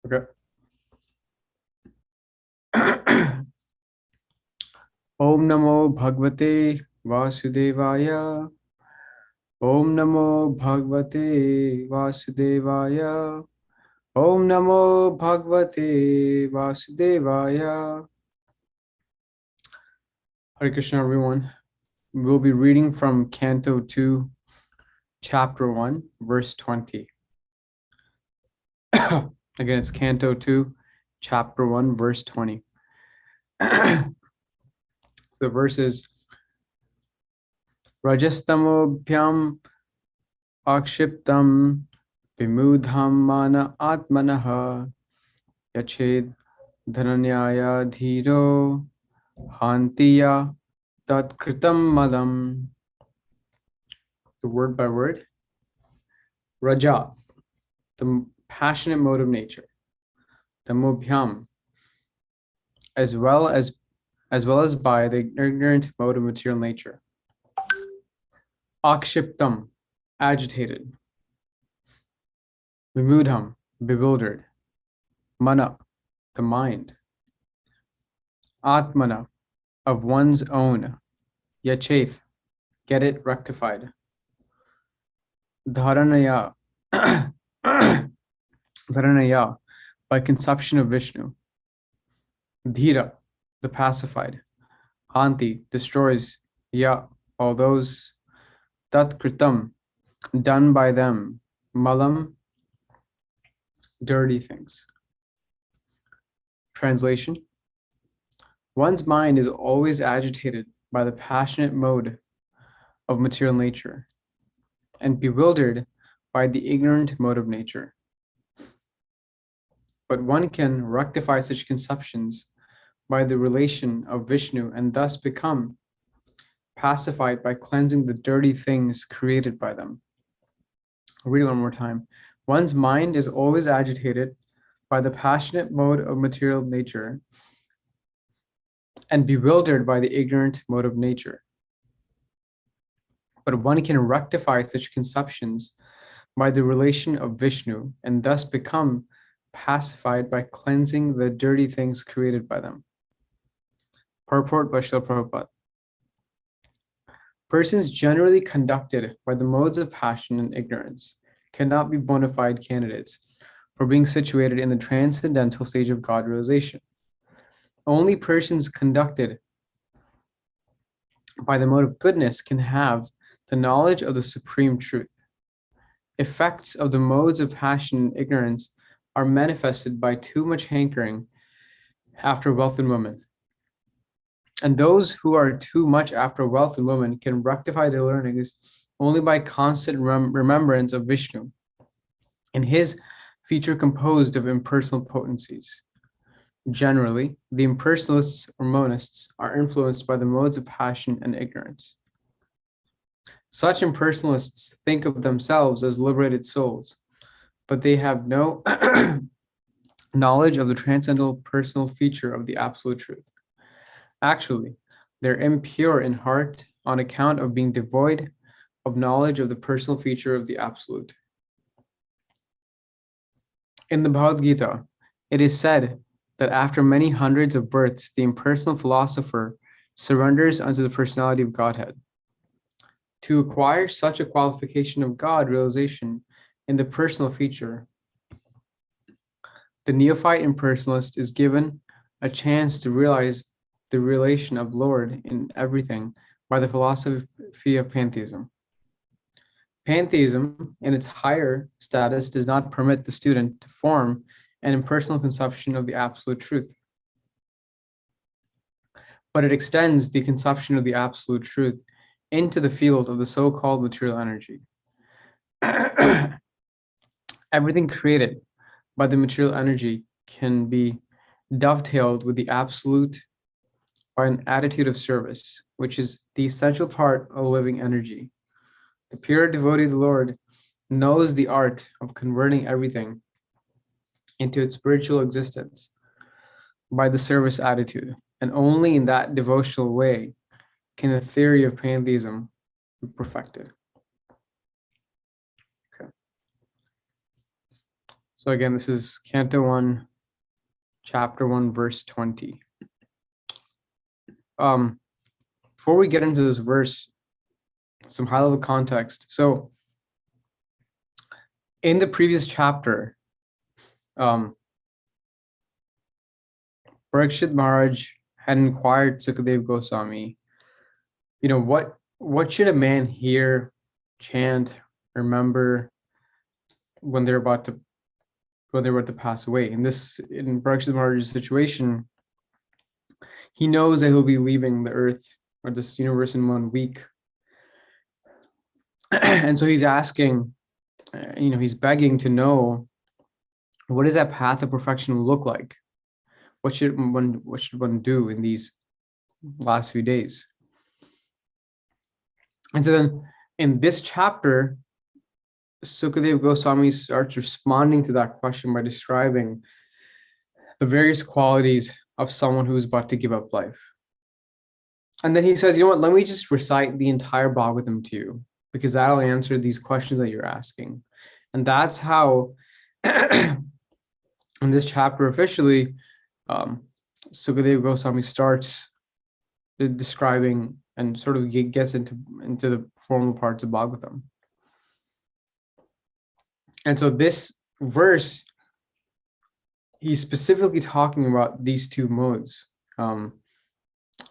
Okay. Om Namo Bhagavate Vasudevaya. Om Namo Bhagavate Vasudevaya. Om Namo Bhagavate Vasudevaya. Hare Krishna, everyone. We'll be reading from Canto 2, Chapter 1, verse 20. Again, it's Canto 2, Chapter 1, verse 20. So the verse is Rajastamobhyam akshiptam vimudham mana atmanaha yached dhananyaya dhiro hantiya tat kritam malam. The word by word. Raja, the passionate mode of nature. Tamobhyam, as well as by the ignorant mode of material nature. Akshiptam, agitated. Vimudham, bewildered. Mana, the mind. Atmana, of one's own. Yacheth, get it rectified. Dharanaya, Dharanaya, by conception of Vishnu. Dhira, the pacified. Hanti, destroys. Ya, all those. Tat kritam, done by them. Malam, dirty things. Translation. One's mind is always agitated by the passionate mode of material nature and bewildered by the ignorant mode of nature. But one can rectify such conceptions by the relation of Vishnu and thus become pacified by cleansing the dirty things created by them. I'll read it one more time. One's mind is always agitated by the passionate mode of material nature and bewildered by the ignorant mode of nature. But one can rectify such conceptions by the relation of Vishnu and thus become pacified by cleansing the dirty things created by them. Purport by Srila Prabhupada. Persons generally conducted by the modes of passion and ignorance cannot be bona fide candidates for being situated in the transcendental stage of God realization. Only persons conducted by the mode of goodness can have the knowledge of the supreme truth. Effects of the modes of passion and ignorance are manifested by too much hankering after wealth and women. And those who are too much after wealth and women can rectify their learnings only by constant remembrance of Vishnu and his feature composed of impersonal potencies. Generally, the impersonalists or monists are influenced by the modes of passion and ignorance. Such impersonalists think of themselves as liberated souls, but they have no knowledge of the transcendental personal feature of the absolute truth. Actually, they're impure in heart on account of being devoid of knowledge of the personal feature of the absolute. In the Bhagavad Gita, it is said that after many hundreds of births, the impersonal philosopher surrenders unto the personality of Godhead. To acquire such a qualification of God realization in the personal feature, the neophyte impersonalist is given a chance to realize the relation of Lord in everything by the philosophy of pantheism. Pantheism, in its higher status, does not permit the student to form an impersonal conception of the absolute truth, but it extends the conception of the absolute truth into the field of the so-called material energy. Everything created by the material energy can be dovetailed with the absolute by an attitude of service, which is the essential part of living energy. The pure devotee of the Lord knows the art of converting everything into its spiritual existence by the service attitude, and only in that devotional way can the theory of pantheism be perfected. Okay. So again, this is Canto 1, Chapter 1, verse 20. Before we get into this verse, some high-level context. So in the previous chapter, Parikshit Maharaj had inquired Sukadev Goswami, what should a man hear, chant, remember when they're about to pass away? In Parikshit Maharaj's situation, he knows that he'll be leaving the earth or this universe in 1 week. And so he's asking, he's begging to know, what does that path of perfection look like? What should one do in these last few days? And so then in this chapter, Sukadev Goswami starts responding to that question by describing the various qualities of someone who's about to give up life. And then he says, let me just recite the entire Bhagavatam to you, because that'll answer these questions that you're asking. And that's how, in this chapter officially, Sukadev Goswami starts describing and sort of gets into the formal parts of Bhagavatam. And so this verse, he's specifically talking about these two modes.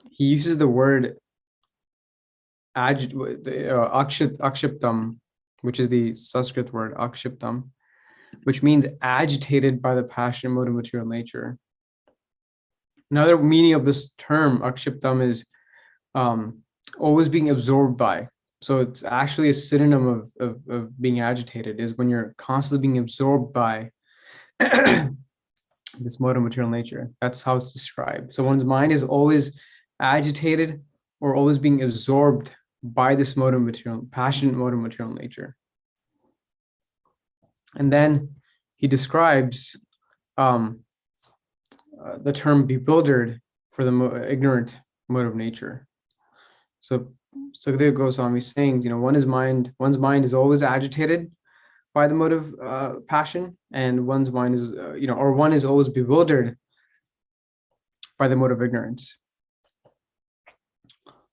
He uses the word akshiptam, which is the Sanskrit word akshiptam, which means agitated by the passionate mode of material nature. Another meaning of this term, akshiptam, is always being absorbed by. So it's actually a synonym of being agitated, is when you're constantly being absorbed by this mode of material nature. That's how it's described. So one's mind is always agitated or always being absorbed by this passionate mode of material nature. And then he describes the term bewildered for the ignorant mode of nature. So Sukadeva Goswami is saying, one's mind is always agitated by the mode of passion, and one's mind is, or one is always bewildered by the mode of ignorance.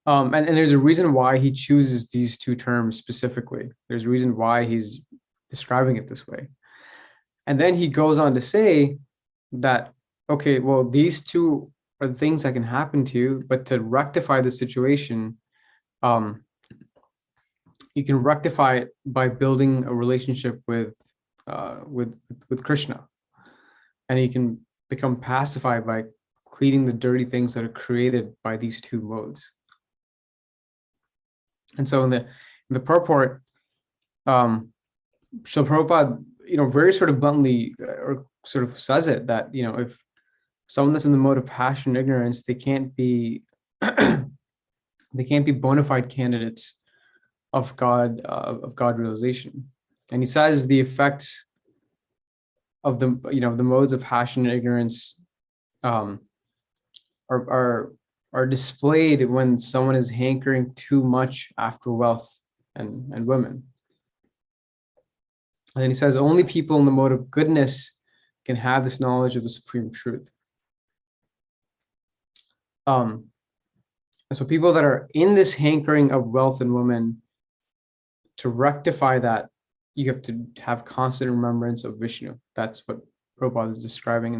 And there's a reason why he chooses these two terms specifically. There's a reason why he's describing it this way. And then he goes on to say that, okay, well, these two are the things that can happen to you, but to rectify the situation, you can rectify it by building a relationship with Krishna, and you can become pacified by cleaning the dirty things that are created by these two modes. And so in the purport, Srila Prabhupada, very sort of bluntly or sort of says it that, if someone that's in the mode of passion and ignorance, they can't be bona fide candidates of God realization. And he says the effects of the modes of passion and ignorance are displayed when someone is hankering too much after wealth and women. And then he says only people in the mode of goodness can have this knowledge of the supreme truth. And so people that are in this hankering of wealth and women, to rectify that, you have to have constant remembrance of Vishnu. That's what Prabhupada is describing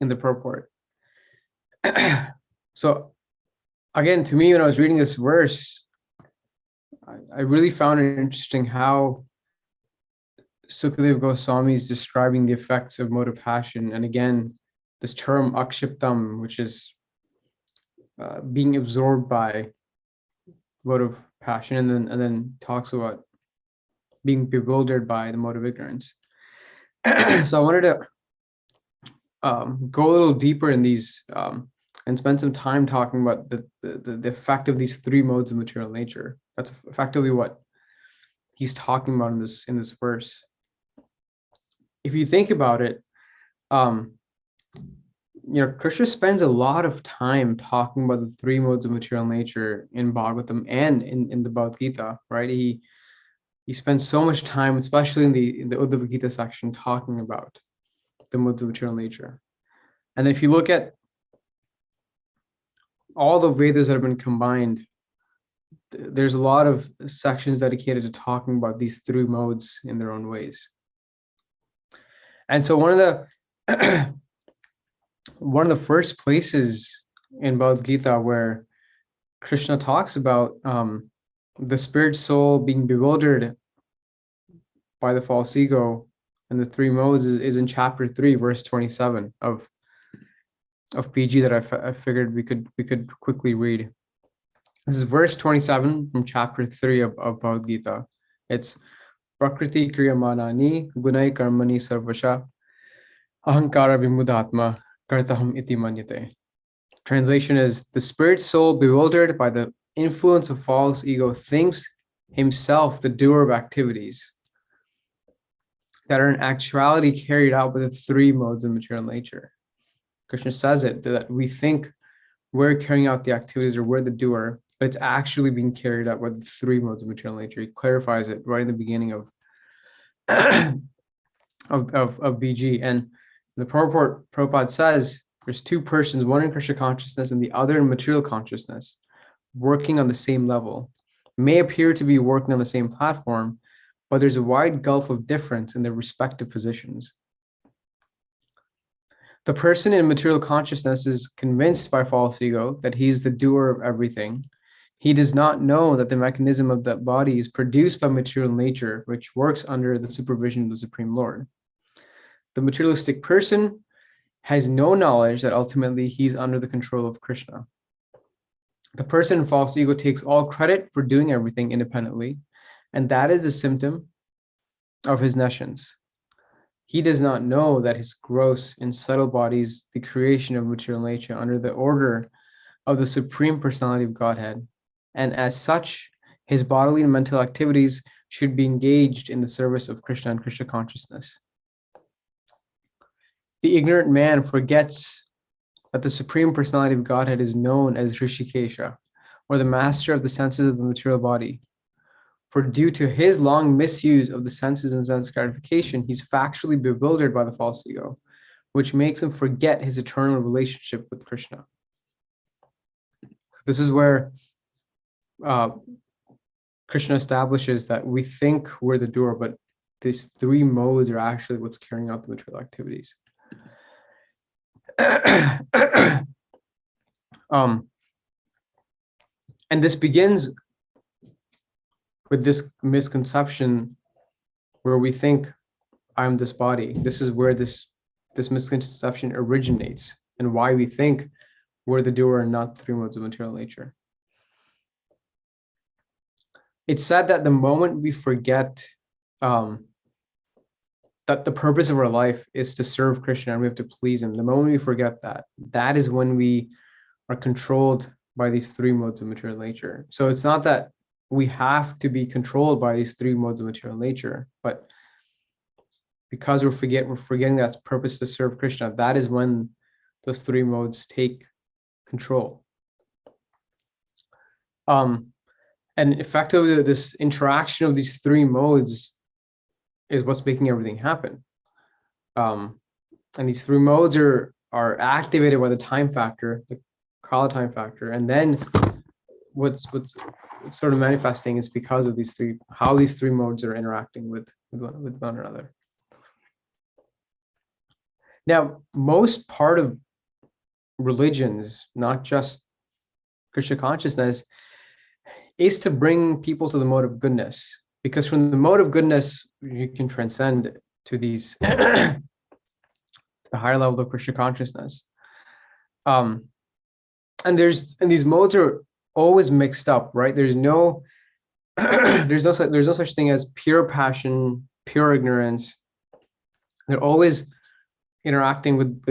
in the purport. So again, to me, when I was reading this verse, I really found it interesting how Sukadeva Goswami is describing the effects of mode of passion. And again, this term akshiptam, which is being absorbed by mode of passion, and then talks about being bewildered by the mode of ignorance. So I wanted to go a little deeper in these and spend some time talking about the effect of these three modes of material nature. That's effectively what he's talking about in this verse. If you think about it, Krishna spends a lot of time talking about the three modes of material nature in Bhagavatam and in the Bhagavad Gita, right? he spends so much time, especially in the Uddhava Gita section, talking about the modes of material nature. And if you look at all the Vedas that have been combined, there's a lot of sections dedicated to talking about these three modes in their own ways. And so one of the first places in Bhagavad Gita where Krishna talks about the spirit soul being bewildered by the false ego and the three modes is in chapter 3, verse 27 of PG that I figured we could quickly read. This is verse 27 from chapter 3 of Bhagavad Gita. It's Prakriti Kriyamanani Gunai Karmani Sarvasha Ahankara Vimudatma Kartaham Iti Manyate. Translation is, the spirit soul bewildered by the influence of false ego thinks himself the doer of activities that are in actuality carried out by the three modes of material nature. Krishna says it, that we think we're carrying out the activities or we're the doer, but it's actually being carried out by the three modes of material nature. He clarifies it right in the beginning of BG. And the Prabhupada says there's two persons, one in Krishna consciousness and the other in material consciousness, working on the same level. May appear to be working on the same platform, but there's a wide gulf of difference in their respective positions. The person in material consciousness is convinced by false ego that he's the doer of everything. He does not know that the mechanism of that body is produced by material nature, which works under the supervision of the Supreme Lord. The materialistic person has no knowledge that ultimately he's under the control of Krishna. The person in false ego takes all credit for doing everything independently, and that is a symptom of his nescience. He does not know that his gross and subtle bodies, the creation of material nature under the order of the Supreme Personality of Godhead, and as such, his bodily and mental activities should be engaged in the service of Krishna and Krishna consciousness. The ignorant man forgets that the Supreme Personality of Godhead is known as Rishikesha, or the master of the senses of the material body. For due to his long misuse of the senses and sense gratification, he's factually bewildered by the false ego, which makes him forget his eternal relationship with Krishna. This is where Krishna establishes that we think we're the doer, but these three modes are actually what's carrying out the material activities. And this begins with this misconception where we think I'm this body. This is where this misconception originates and why we think we're the doer and not the three modes of material nature. It's said that the moment we forget that the purpose of our life is to serve Krishna and we have to please him, the moment we forget that, that is when we are controlled by these three modes of material nature. So it's not that we have to be controlled by these three modes of material nature, but because we're forgetting that purpose to serve Krishna, that is when those three modes take control. And effectively, this interaction of these three modes is what's making everything happen. And these three modes are activated by the time factor, the Kala time factor, and then what's sort of manifesting is because of how these three modes are interacting with one another. Now, most part of religions, not just Krishna consciousness, is to bring people to the mode of goodness, because from the mode of goodness you can transcend to these to the higher level of Krishna consciousness. And these modes are always mixed up, right? There's no such thing as pure passion, pure ignorance. They're always interacting with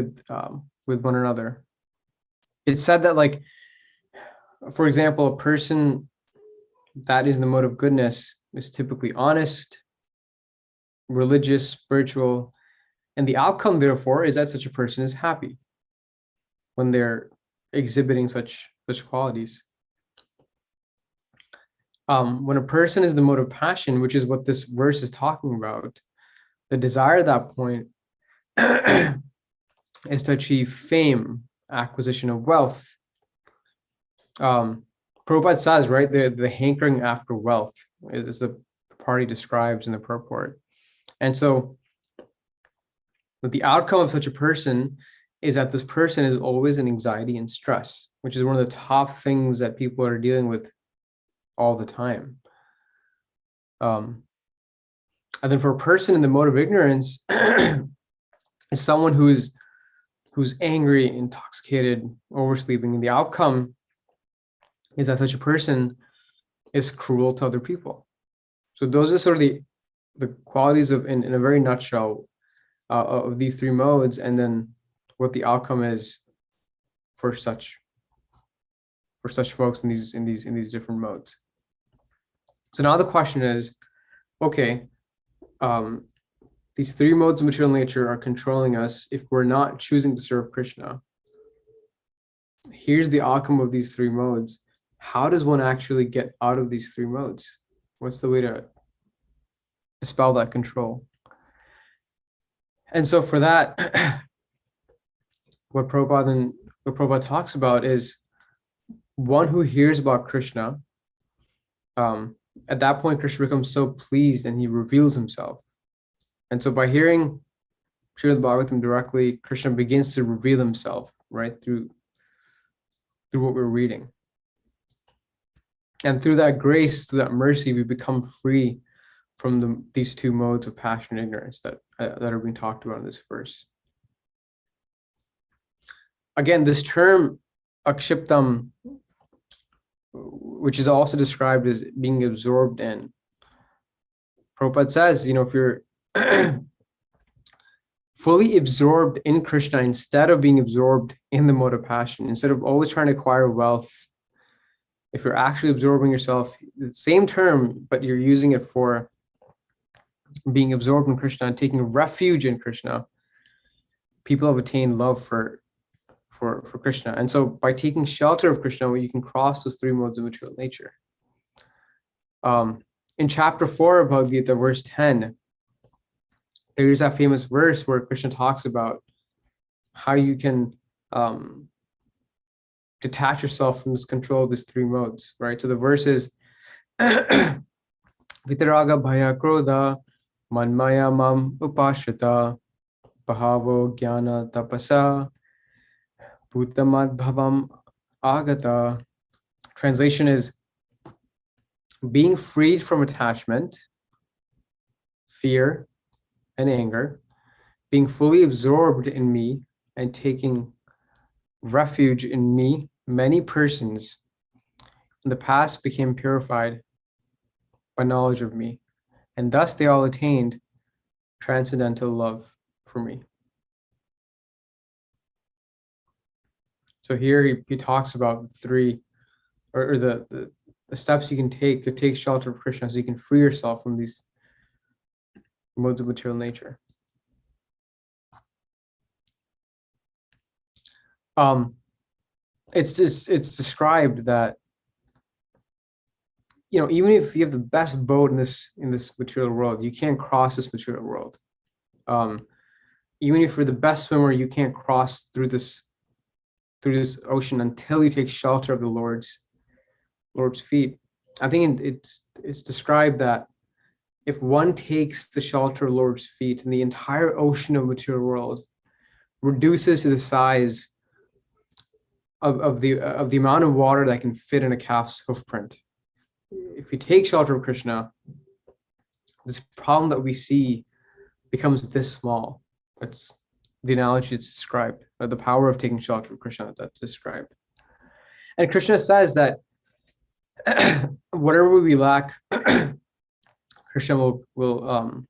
one another. It's said that, like, for example, a person that is in the mode of goodness is typically honest, religious, spiritual, and the outcome, therefore, is that such a person is happy when they're exhibiting such qualities. When a person is the mode of passion, which is what this verse is talking about, the desire at that point is to achieve fame, acquisition of wealth. Prabhupada says, right, the hankering after wealth is the part he describes in the purport. And so the outcome of such a person is that this person is always in anxiety and stress, which is one of the top things that people are dealing with all the time. And then for a person in the mode of ignorance is someone who's angry, intoxicated, oversleeping, and the outcome is that such a person is cruel to other people. So those are sort of the qualities of, in a very nutshell, of these three modes, and then what the outcome is for such folks in these different modes. So now the question is, okay, these three modes of material nature are controlling us if we're not choosing to serve Krishna. Here's the outcome of these three modes. How does one actually get out of these three modes? What's the way to dispel that control? And so for that, what Prabhupada talks about is one who hears about Krishna. At that point, Krishna becomes so pleased and he reveals himself. And so by hearing Srimad Bhagavatam directly, Krishna begins to reveal himself, right, through what we're reading. And through that grace, through that mercy, we become free from these two modes of passion and ignorance that are being talked about in this verse. Again, this term akshiptam, which is also described as being absorbed in. Prabhupada says, if you're fully absorbed in Krishna instead of being absorbed in the mode of passion, instead of always trying to acquire wealth, if you're actually absorbing yourself, the same term, but you're using it for being absorbed in Krishna and taking refuge in Krishna, people have attained love for Krishna. And so by taking shelter of Krishna, you can cross those three modes of material nature. In chapter 4 of Bhagavad Gita, verse 10, there is that famous verse where Krishna talks about how you can detach yourself from this control of these three modes, right? So the verse is Vitaraga Bhaya Krodha Manmaya Mam Upashrita Bhavo Jnana Tapasa Bhutamad Bhavam Agata. Translation is being freed from attachment, fear, and anger, being fully absorbed in me and taking refuge in me. Many persons in the past became purified by knowledge of me, and thus they all attained transcendental love for me. So here he talks about the three, or the steps you can take to take shelter of Krishna so you can free yourself from these modes of material nature. It's described that even if you have the best boat in this material world, you can't cross this material world. Even if you're the best swimmer, you can't cross through this ocean until you take shelter of the Lord's feet. I think it's described that if one takes the shelter of the Lord's feet, and the entire ocean of material world reduces to the size of the amount of water that can fit in a calf's hoof print. If we take shelter of Krishna, this problem that we see becomes this small. It's the analogy it's described, or the power of taking shelter of Krishna that's described. And Krishna says that whatever we lack, Krishna will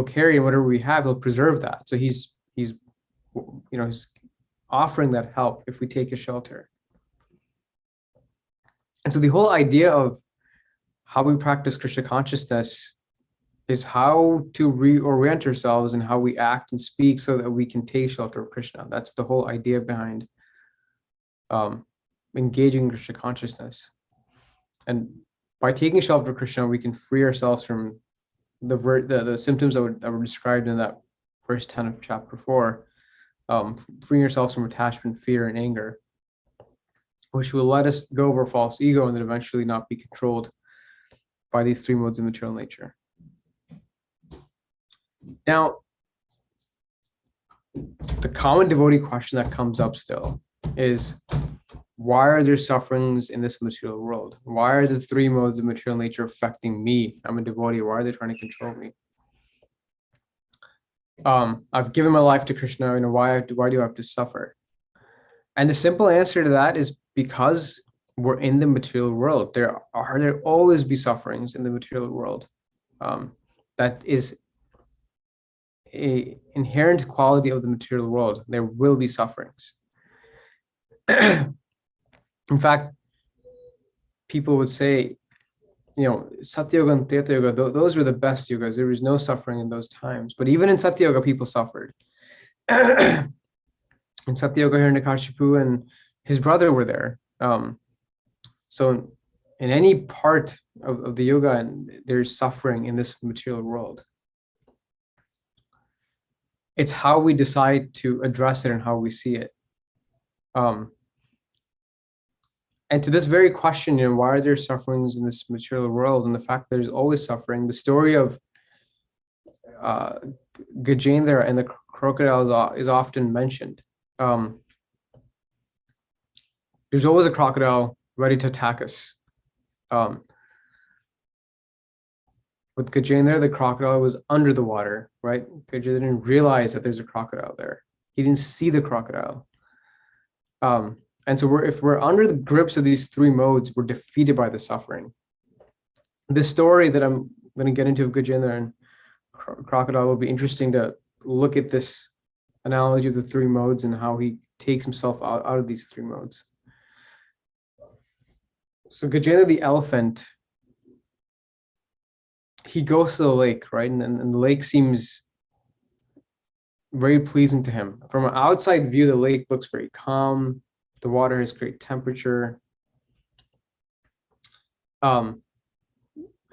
carry, and whatever we have, he'll preserve that. So he's offering that help if we take his shelter. And so the whole idea of how we practice Krishna consciousness is how to reorient ourselves and how we act and speak so that we can take shelter of Krishna. That's the whole idea behind engaging in Krishna consciousness. And By taking shelter of Krishna, we can free ourselves from the symptoms that were described in that verse 10 of chapter 4, freeing ourselves from attachment, fear, and anger, which will let us go over false ego and then eventually not be controlled by these three modes of material nature. Now, the common devotee question that comes up still is, why are there sufferings in this material world? Why are the three modes of material nature affecting me? I'm a devotee. Why are they trying to control me? I've given my life to Krishna. Why do I have to suffer? And the simple answer to that is because we're in the material world. There always be sufferings in the material world. That is an inherent quality of the material world. There will be sufferings. In fact, people would say, Satya Yoga and Treta Yoga, those were the best yugas. There was no suffering in those times. But even in Satya Yoga, people suffered. In Satya Yoga, Hiranyakashipu and his brother were there. So in any part of the yoga, there's suffering in this material world. It's how we decide to address it and how we see it. And to this very question, why are there sufferings in this material world, and the fact that there's always suffering, the story of Gajendra and the crocodile is often mentioned. There's always a crocodile ready to attack us. With Gajendra, the crocodile was under the water, right? Gajendra didn't realize that there's a crocodile there. He didn't see the crocodile. And so if we're under the grips of these three modes, we're defeated by the suffering. The story that I'm going to get into of Gajendra and crocodile will be interesting to look at this analogy of the three modes and how he takes himself out of these three modes. So Gajendra the elephant, he goes to the lake, right? And the lake seems very pleasing to him. From an outside view, the lake looks very calm. The water has great temperature. It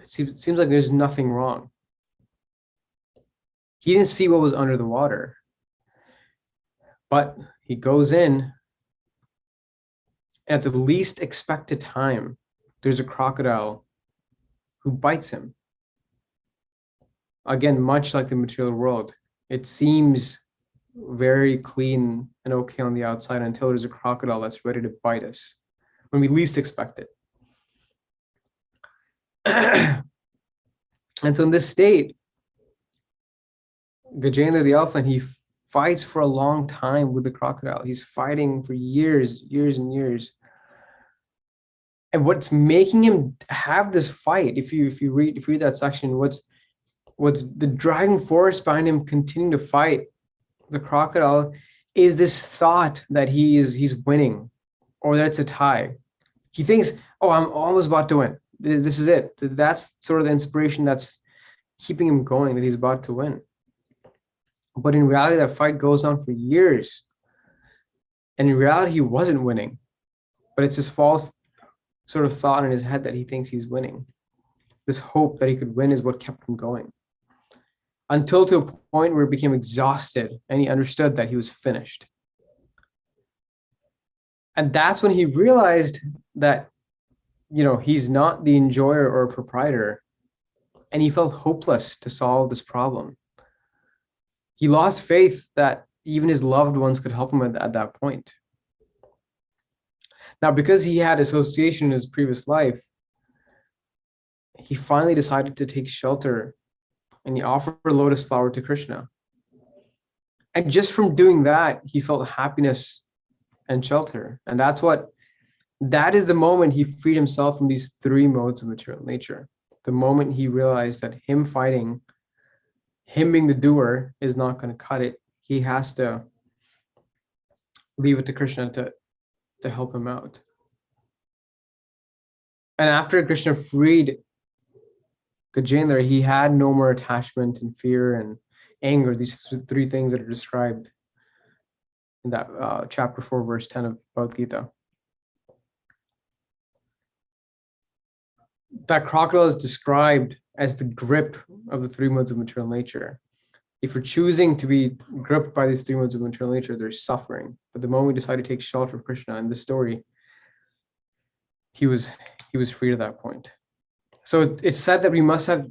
seems like there's nothing wrong. He didn't see what was under the water. But he goes in. At the least expected time, there's a crocodile who bites him. Again, much like the material world, it seems very clean and okay on the outside until there's a crocodile that's ready to bite us when we least expect it. And so in this state, Gajendra the elephant, he fights for a long time with the crocodile. He's fighting for years and years. And what's making him have this fight, if you read that section, what's the driving force behind him continuing to fight the crocodile is this thought that he's winning, or that it's a tie. He thinks, oh, I'm almost about to win. This is it. That's sort of the inspiration that's keeping him going, that he's about to win. But in reality, that fight goes on for years. And in reality, he wasn't winning. But it's this false sort of thought in his head that he thinks he's winning. This hope that he could win is what kept him going. Until to a point where he became exhausted and he understood that he was finished. And that's when he realized that, he's not the enjoyer or proprietor, and he felt hopeless to solve this problem. He lost faith that even his loved ones could help him at that point. Now, because he had association in his previous life, he finally decided to take shelter, and he offered a lotus flower to Krishna. And just from doing that, he felt happiness and shelter. And that is the moment he freed himself from these three modes of material nature. The moment he realized that him fighting, him being the doer, is not going to cut it. He has to leave it to Krishna to help him out. And after Krishna freed Gajendra, he had no more attachment and fear and anger, these three things that are described in that chapter 4, verse 10 of Bhagavad Gita. that crocodile is described as the grip of the three modes of material nature. If we're choosing to be gripped by these three modes of material nature, there's suffering. But the moment we decide to take shelter of Krishna in this story, he was freed at that point. So it's said that we must have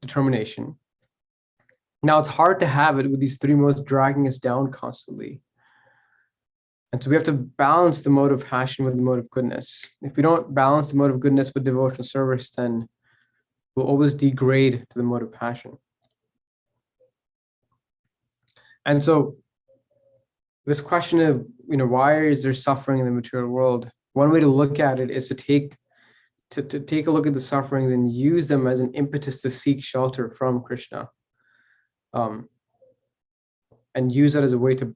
determination. Now it's hard to have it with these three modes dragging us down constantly. And so we have to balance the mode of passion with the mode of goodness. If we don't balance the mode of goodness with devotional service, then we'll always degrade to the mode of passion. And so this question of, why is there suffering in the material world? One way to look at it is to take a look at the sufferings and use them as an impetus to seek shelter from Krishna. And use that as a way to,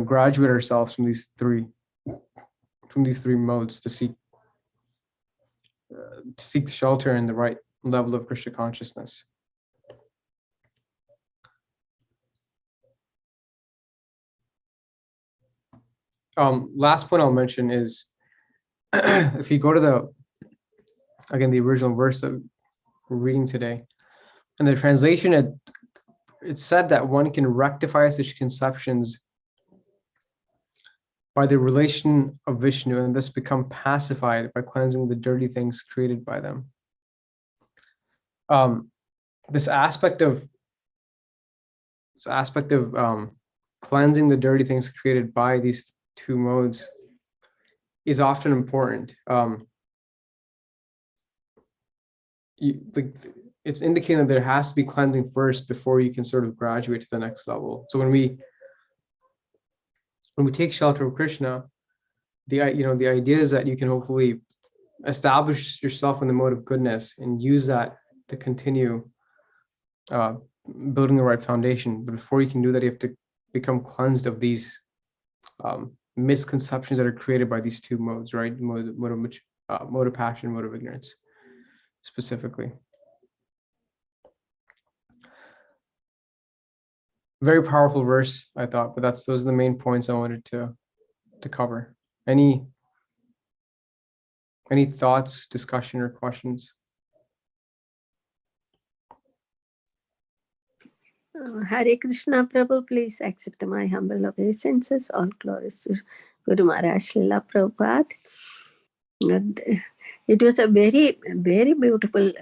graduate ourselves from these three modes to seek the shelter and the right level of Krishna consciousness. Last point I'll mention is if you go to the original verse that we're reading today, in the translation, it's said that one can rectify such conceptions by the relation of Vishnu and thus become pacified by cleansing the dirty things created by them. This aspect of cleansing the dirty things created by these two modes is often important. It's indicating that there has to be cleansing first before you can sort of graduate to the next level. So when we take shelter of Krishna, the idea is that you can hopefully establish yourself in the mode of goodness and use that to continue building the right foundation. But before you can do that, you have to become cleansed of these misconceptions that are created by these two modes, right? Mode of passion, mode of ignorance, specifically. Very powerful verse, I thought, but those are the main points I wanted to cover. Any thoughts, discussion, or questions? Hare Krishna, Prabhu, please accept my humble obeisances. All glories to Guru Maharaj Srila Prabhupada. It was a very, very beautiful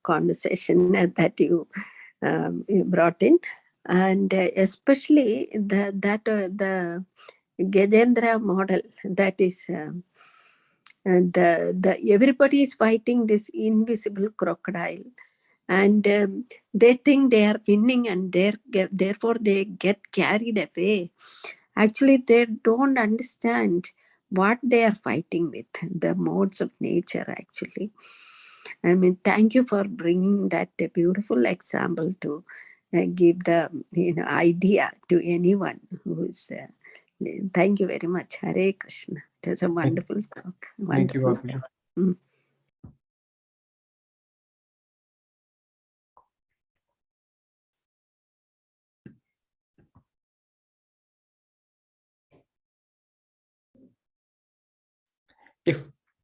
conversation that you brought in, and especially the Gajendra model, that is everybody is fighting this invisible crocodile, and they think they are winning, and therefore they get carried away. Actually, they don't understand what they are fighting with, the modes of nature, actually. I mean, thank you for bringing that beautiful example to give the idea to anyone who is. Thank you very much. Hare Krishna. It was a wonderful talk. Thank you, Wonderful.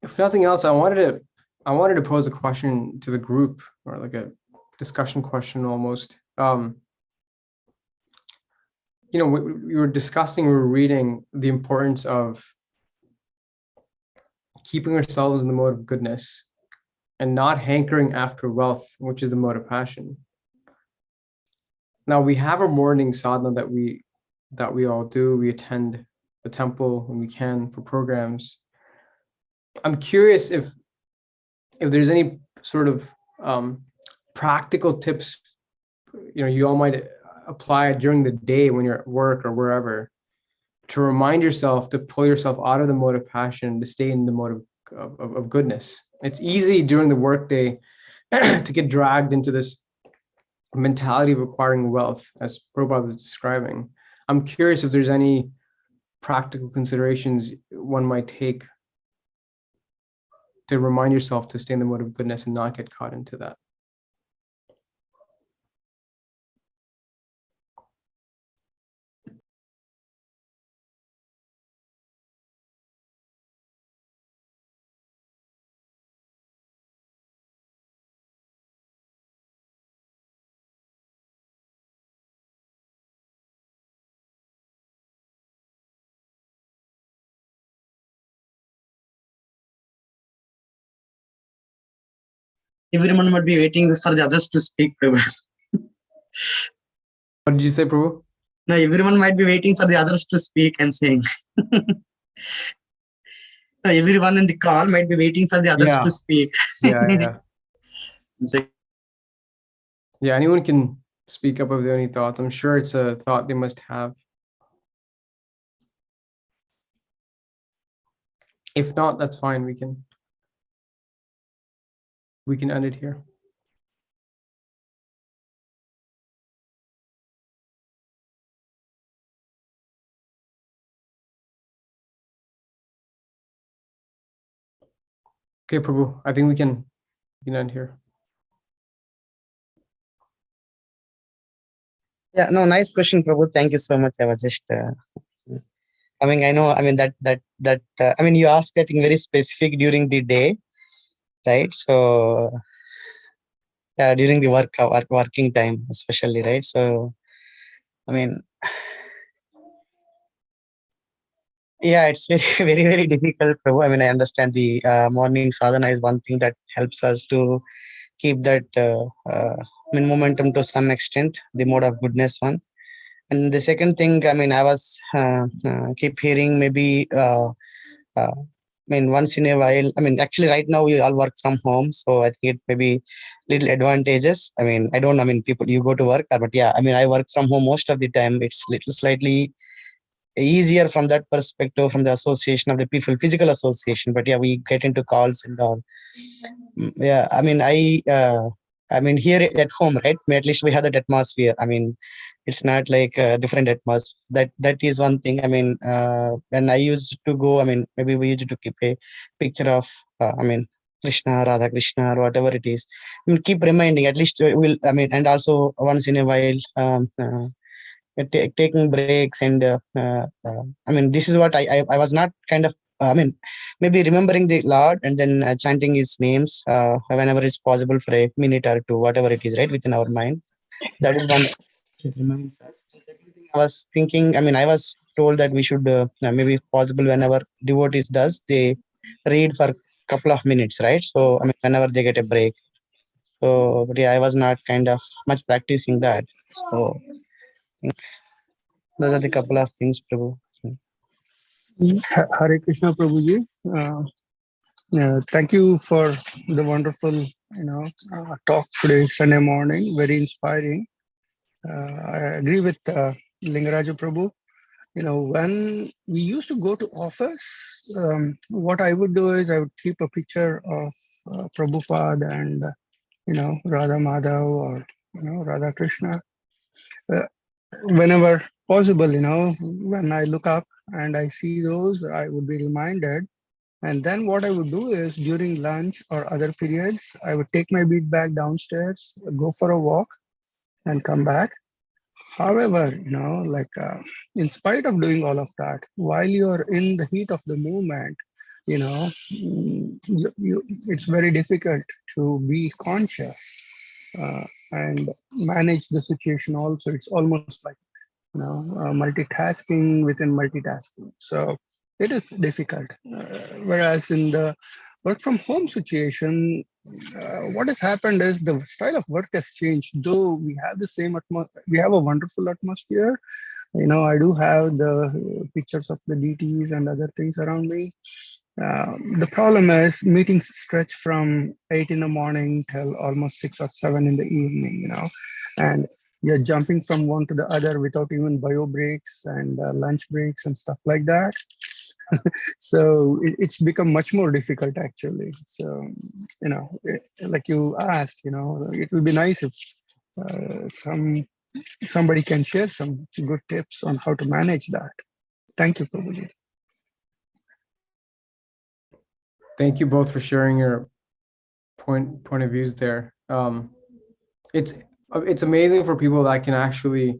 If nothing else, I wanted to pose a question to the group, or like a discussion question almost. We were reading the importance of keeping ourselves in the mode of goodness and not hankering after wealth, which is the mode of passion. Now we have a morning sadhana that we all do. We attend the temple when we can for programs. I'm curious if there's any sort of practical tips you all might apply during the day when you're at work or wherever, to remind yourself to pull yourself out of the mode of passion, to stay in the mode of goodness. It's easy during the workday to get dragged into this mentality of acquiring wealth, as Prabhupada was describing. I'm curious if there's any practical considerations one might take to remind yourself to stay in the mode of goodness and not get caught into that. Everyone might be waiting for the others to speak, Prabhu. What did you say, Prabhu? No, everyone might be waiting for the others to speak and saying. No, everyone in the call might be waiting for the others to speak. Yeah. Yeah, anyone can speak up if they have any thoughts. I'm sure it's a thought they must have. If not, that's fine. We can end it here. Okay, Prabhu, I think we can end here. Yeah, no, nice question, Prabhu. Thank you so much. I was just, I mean, you asked, I think, very specific during the day, right? So, yeah, during the working time, especially, right? So, I mean, yeah, it's very, very, very difficult, Prabhu. I mean, I understand the morning sadhana is one thing that helps us to keep that momentum to some extent, the mode of goodness one. And the second thing, I mean, I was keep hearing maybe, once in a while, I mean, actually right now we all work from home. So I think it may be little advantages. I mean, I don't know, I mean, people, you go to work, but yeah, I mean, I work from home most of the time. It's little slightly easier from that perspective, from the association of the people, physical association. But yeah, we get into calls and all. Yeah, I mean, here at home, right? At least we have that atmosphere. I mean, it's not like a different atmosphere. That is one thing. I mean, when I used to go, I mean, maybe we used to keep a picture of, Krishna, Radha Krishna, or whatever it is. I mean, keep reminding. At least we'll. I mean, and also once in a while, taking breaks and I mean, this is what I was not kind of, I mean, maybe remembering the Lord and then chanting his names whenever it's possible for a minute or two, whatever it is, right, within our mind. That is one. I was thinking, I mean, I was told that we should maybe if possible, whenever devotees does, they read for a couple of minutes, right? So I mean, whenever they get a break. So but yeah, I was not kind of much practicing that. So those are the couple of things, Prabhu. Hare Krishna, Prabhuji. Thank you for the wonderful, talk today, Sunday morning. Very inspiring. I agree with Lingaraja Prabhu. When we used to go to office, what I would do is I would keep a picture of Prabhupada and, Radha Madhav or, Radha Krishna. Whenever possible, when I look up and I see those, I would be reminded. And then what I would do is during lunch or other periods, I would take my beat bag downstairs, go for a walk and come back. However, in spite of doing all of that, while you're in the heat of the movement, it's very difficult to be conscious and manage the situation also. It's almost like multitasking within multitasking. So it is difficult. Whereas in the work from home situation, what has happened is the style of work has changed. Though we have the same we have a wonderful atmosphere. I do have the pictures of the DTs and other things around me. The problem is meetings stretch from 8 in the morning till almost 6 or 7 in the evening, and you're jumping from one to the other without even bio breaks and lunch breaks and stuff like that. So it's become much more difficult actually. So, like you asked, it would be nice if somebody can share some good tips on how to manage that. Thank you, Prabhuji. Thank you both for sharing your point of views there. It's amazing for people that can actually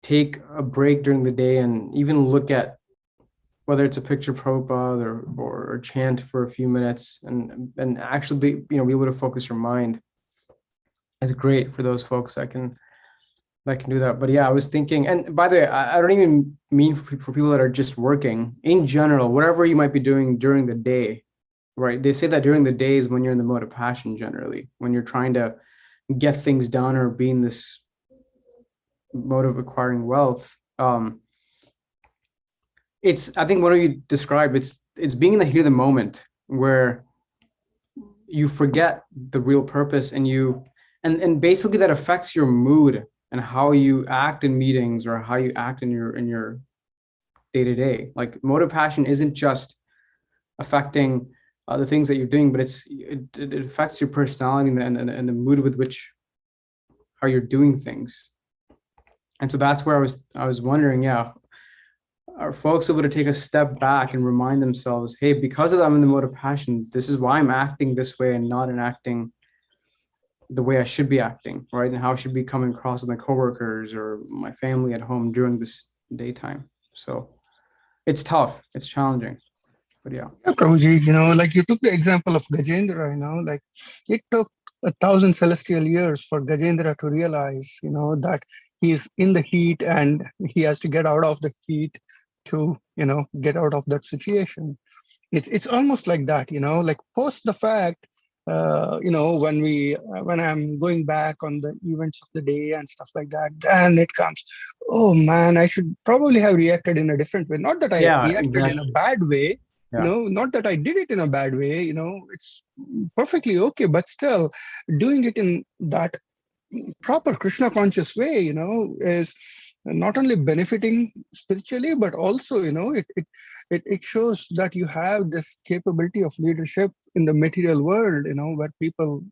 take a break during the day and even look at whether it's a picture of Prabhupada or chant for a few minutes and actually be able to focus your mind. It's great for those folks that can do that. But yeah, I was thinking, and by the way, I don't even mean for people that are just working. In general, whatever you might be doing during the day, right? They say that during the days when you're in the mode of passion, generally, when you're trying to get things done or be in this mode of acquiring wealth, it's, I think what you described, it's being in the heat of the moment where you forget the real purpose, and and basically that affects your mood and how you act in meetings or how you act in your day-to-day. Like, mode of passion isn't just affecting the things that you're doing, but it affects your personality and the mood with which how you're doing things. And so that's where I was wondering, yeah, are folks able to take a step back and remind themselves, hey, because of I'm in the mode of passion, this is why I'm acting this way and not enacting the way I should be acting, right? And how I should be coming across with my coworkers or my family at home during this daytime. So it's tough, it's challenging, but yeah. Yeah, Prabhuji, you know, like you took the example of Gajendra, you know, like it took 1,000 celestial years for Gajendra to realize, you know, that he's in the heat and he has to get out of the heat to, you know, get out of that situation. It's almost like that, you know, like post the fact, you know, when I'm going back on the events of the day and stuff like that, then it comes, oh man, I should probably have reacted in a different way. Not that I Yeah, reacted in a exactly. bad way, you Yeah. know, not that I did it in a bad way, you know, it's perfectly okay, but still doing it in that proper Krishna conscious way, you know, is not only benefiting spiritually, but also, you know, it shows that you have this capability of leadership in the material world, you know, where people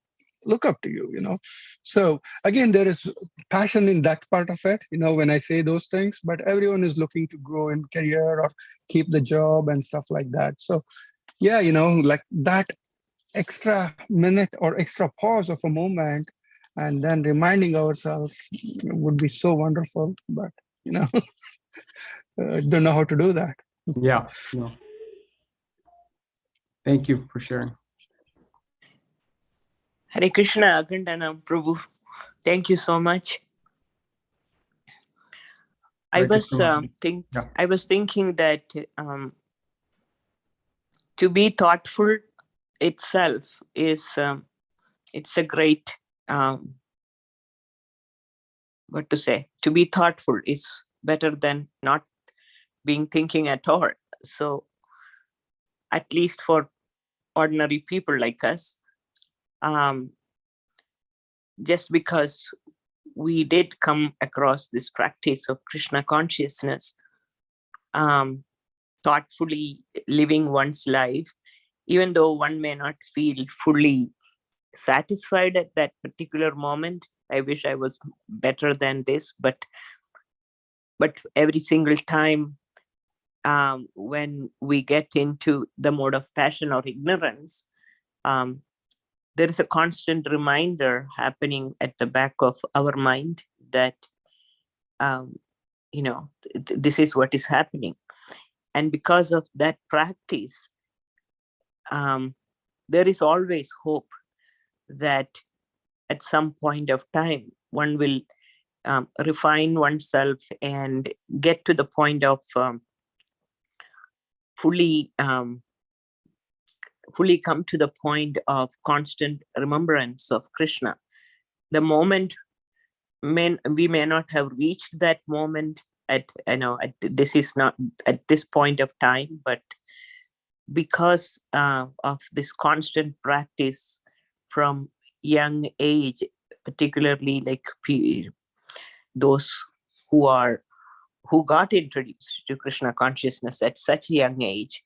look up to you, you know. So again, there is passion in that part of it, you know, when I say those things, but everyone is looking to grow in career or keep the job and stuff like that. So yeah, you know, like that extra minute or extra pause of a moment and then reminding ourselves would be so wonderful, but you know, don't know how to do that. Yeah, no. Thank you for sharing. Hare Krishna, Akhanda Nama, Prabhu. Thank you so much. I Hare was Krishna. Yeah. I was thinking that to be thoughtful itself is it's a great what to say. To be thoughtful is better than not being thinking at all. So at least for ordinary people like us, just because we did come across this practice of Krishna consciousness, thoughtfully living one's life, even though one may not feel fully satisfied at that particular moment. I wish I was better than this, but every single time when we get into the mode of passion or ignorance, there is a constant reminder happening at the back of our mind that you know, this is what is happening. And because of that practice, there is always hope that at some point of time, one will refine oneself and get to the point of fully come to the point of constant remembrance of Krishna. The moment we may not have reached that moment at, you know, this is not at this point of time, but because of this constant practice from young age, particularly like those who got introduced to Krishna consciousness at such a young age,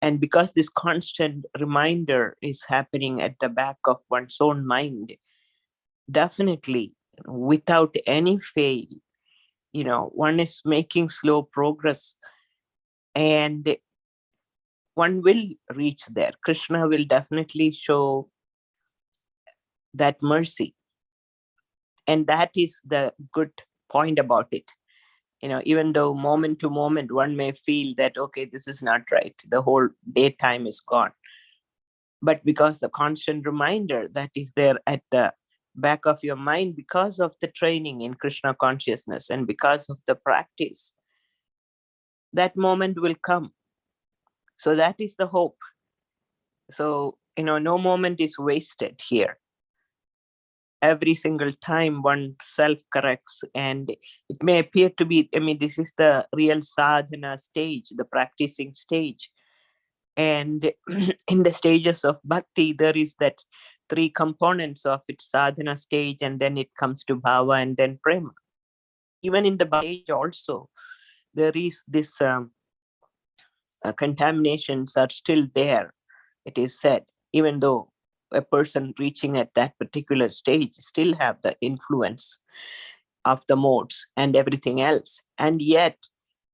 and because this constant reminder is happening at the back of one's own mind, definitely without any fail, you know, one is making slow progress and one will reach there. Krishna will definitely show that mercy. And that is the good point about it. You know, even though moment to moment, one may feel that, okay, this is not right, the whole daytime is gone. But because the constant reminder that is there at the back of your mind, because of the training in Krishna consciousness and because of the practice, that moment will come. So that is the hope. So, no moment is wasted here. Every single time one self-corrects, and it may appear to be, this is the real sadhana stage, the practicing stage. And in the stages of bhakti, there is that 3 components of its sadhana stage, and then it comes to bhava and then prema. Even in the stage also, there is this contaminations are still there, it is said, even though a person reaching at that particular stage still have the influence of the modes and everything else. And yet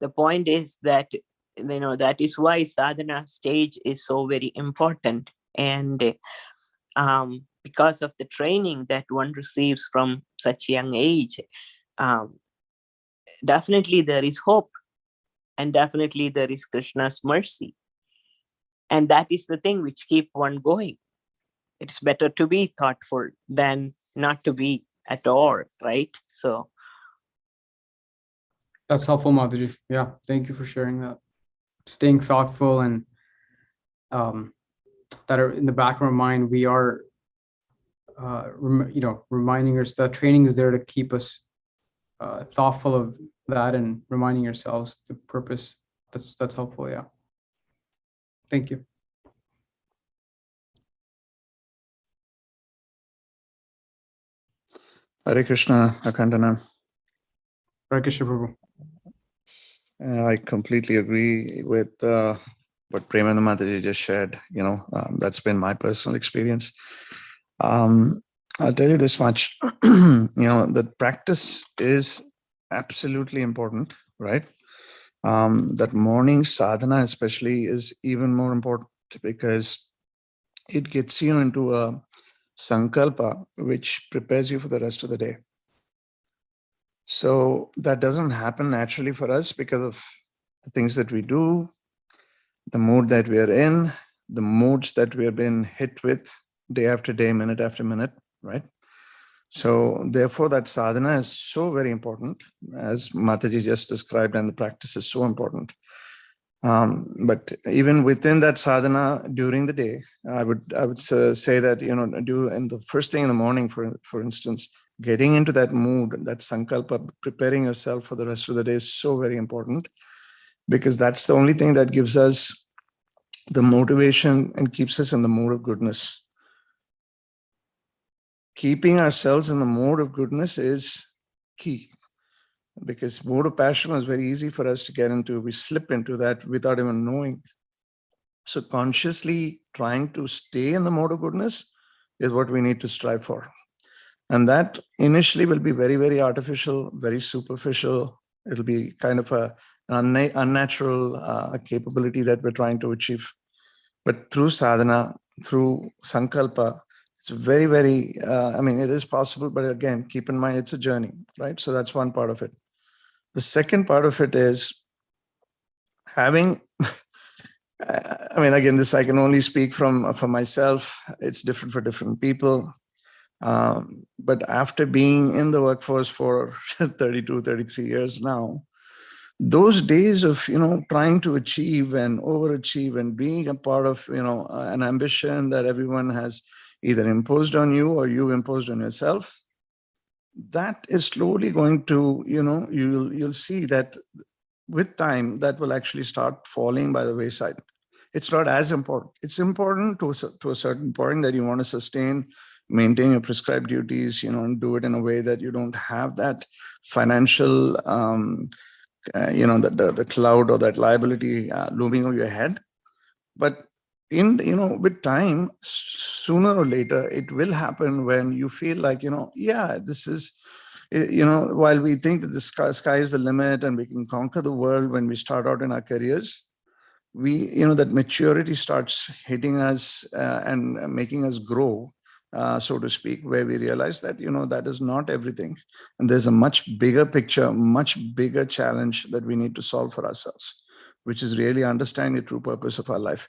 the point is that, that is why sadhana stage is so very important. And because of the training that one receives from such young age, definitely there is hope, and definitely there is Krishna's mercy. And that is the thing which keep one going. It's better to be thoughtful than not to be at all, right? So That's helpful, Mataji. Yeah, thank you for sharing that. Staying thoughtful, and that are in the back of our mind, we are, reminding us that training is there to keep us thoughtful of that, and reminding yourselves the purpose. That's helpful. Yeah. Thank you. Hare Krishna, Akhanda Nama. Hare Krishna, Prabhu. I completely agree with what Premananda Mataji just shared. That's been my personal experience. I'll tell you this much, that practice is absolutely important, right? That morning sadhana especially is even more important, because it gets you into a sankalpa which prepares you for the rest of the day. So that doesn't happen naturally for us because of the things that we do, the mood that we are in, the moods that we have been hit with day after day, minute after minute, right? So therefore that sadhana is so very important, as Mataji just described, and the practice is so important. But even within that sadhana during the day, I would say that, do in the first thing in the morning, for instance, getting into that mood, that sankalpa, preparing yourself for the rest of the day is so very important, because that's the only thing that gives us the motivation and keeps us in the mood of goodness. Keeping ourselves in the mode of goodness is key, because mode of passion is very easy for us to get into. We slip into that without even knowing. So consciously trying to stay in the mode of goodness is what we need to strive for. And that initially will be very, very artificial, very superficial. It'll be kind of an unnatural capability that we're trying to achieve. But through sadhana, through sankalpa, it's very, very, it is possible, but again, keep in mind, it's a journey, right? So that's one part of it. The second part of it is having, again, this I can only speak for myself. It's different for different people. But after being in the workforce for 32, 33 years now, those days of, trying to achieve and overachieve and being a part of, an ambition that everyone has either imposed on you or you imposed on yourself, that is slowly going to, you'll see that with time, that will actually start falling by the wayside. It's not as important. It's important to a certain point that you want to sustain, maintain your prescribed duties, and do it in a way that you don't have that financial, the cloud or that liability looming over your head. But with time, sooner or later, it will happen when you feel like, this is, while we think that the sky is the limit and we can conquer the world when we start out in our careers, we, that maturity starts hitting us and making us grow, so to speak, where we realize that, that is not everything. And there's a much bigger picture, much bigger challenge that we need to solve for ourselves, which is really understanding the true purpose of our life.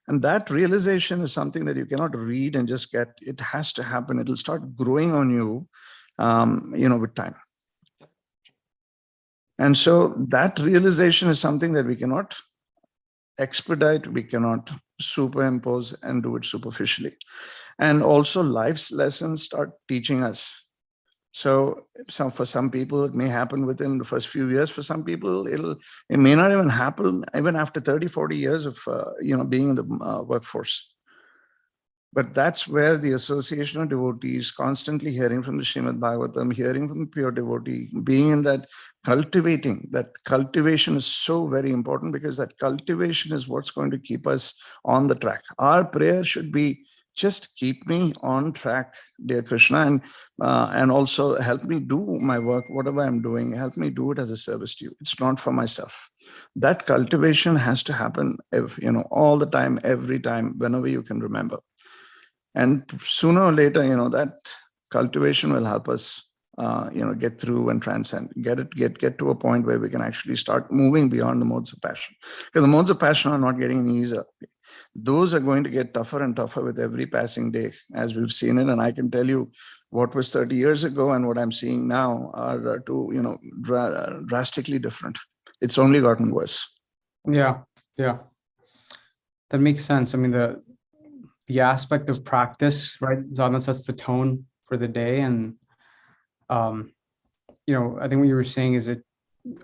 And that realization is something that you cannot read and just get. It has to happen. It'll start growing on you, with time. And so that realization is something that we cannot expedite, we cannot superimpose and do it superficially. And also life's lessons start teaching us. So for some people, it may happen within the first few years. For some people, it may not even happen even after 30, 40 years of being in the workforce. But that's where the association of devotees, constantly hearing from the Srimad Bhagavatam, hearing from the pure devotee, being in that cultivation is so very important, because that cultivation is what's going to keep us on the track. Our prayer should be, just keep me on track, dear Krishna, and also help me do my work, whatever I'm doing, help me do it as a service to you. It's not for myself. That cultivation has to happen, all the time, every time, whenever you can remember. And sooner or later, that cultivation will help us, get through and transcend, get to a point where we can actually start moving beyond the modes of passion. Because the modes of passion are not getting any easier. Those are going to get tougher and tougher with every passing day, as we've seen it. And I can tell you, what was 30 years ago and what I'm seeing now are two, drastically different. It's only gotten worse. Yeah. That makes sense. I mean, the aspect of practice, right? Sadhana sets the tone for the day. And, I think what you were saying is that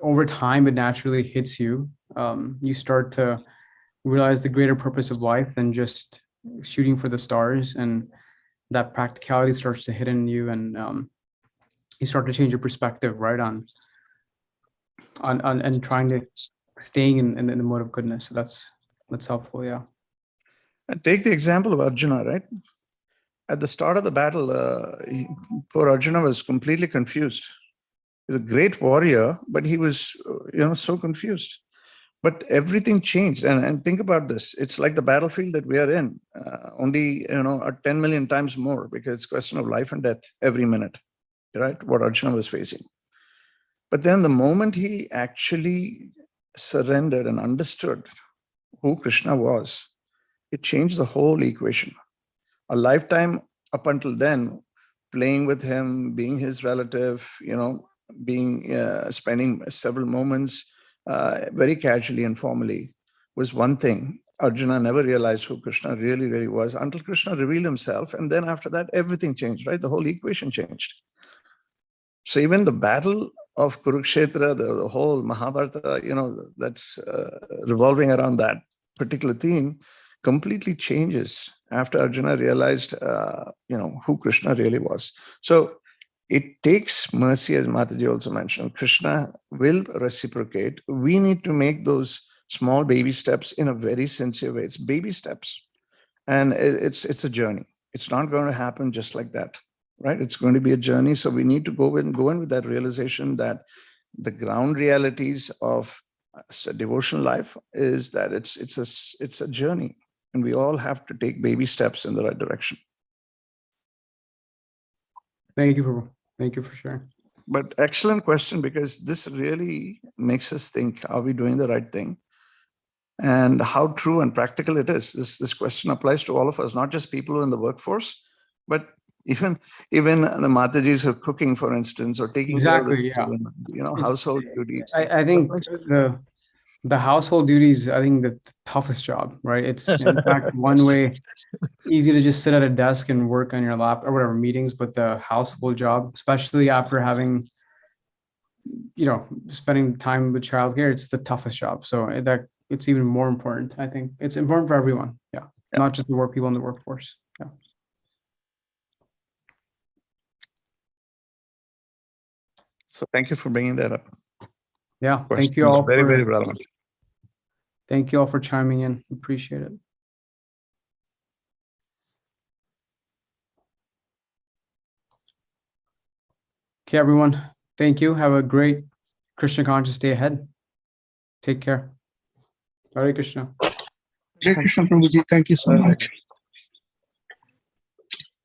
over time, it naturally hits you. You start to realize the greater purpose of life than just shooting for the stars. And that practicality starts to hit in you, and you start to change your perspective, right? On and trying to staying in the mode of goodness. So that's helpful. Yeah. And take the example of Arjuna, right? At the start of the battle, poor Arjuna was completely confused. He was a great warrior, but he was, so confused. But everything changed. And think about this. It's like the battlefield that we are in, only, 10 million times more, because it's a question of life and death every minute, right? What Arjuna was facing. But then the moment he actually surrendered and understood who Krishna was, it changed the whole equation. A lifetime up until then, playing with him, being his relative, spending several moments very casually and formally was one thing. Arjuna never realized who Krishna really, really was until Krishna revealed himself. And then after that, everything changed, right? The whole equation changed. So even the battle of Kurukshetra, the whole Mahabharata, that's revolving around that particular theme, completely changes after Arjuna realized, who Krishna really was. So it takes mercy, as Mataji also mentioned. Krishna will reciprocate. We need to make those small baby steps in a very sincere way. It's baby steps, and it's a journey. It's not going to happen just like that, right? It's going to be a journey. So we need to go in with that realization that the ground realities of devotional life is that it's a journey. And we all have to take baby steps in the right direction. Thank you, Prabhu. Thank you for sharing. But excellent question, because this really makes us think, are we doing the right thing? And how true and practical it is. This question applies to all of us, not just people who are in the workforce, but even the Matajis who are cooking, for instance, or taking care of the children, household duties. I think the household duties, I think the toughest job, right? It's in fact one way easy to just sit at a desk and work on your lap or whatever meetings, but the household job, especially after having, spending time with childcare, it's the toughest job. So that it's even more important. I think it's important for everyone. Yeah. Not just the people in the workforce. Yeah. So thank you for bringing that up. Yeah. Thank you all. Very, very relevant. Thank you all for chiming in. Appreciate it. Okay, everyone. Thank you. Have a great Krishna conscious day ahead. Take care. Hare Krishna. Hare Krishna, Prabhuji. Thank you so much.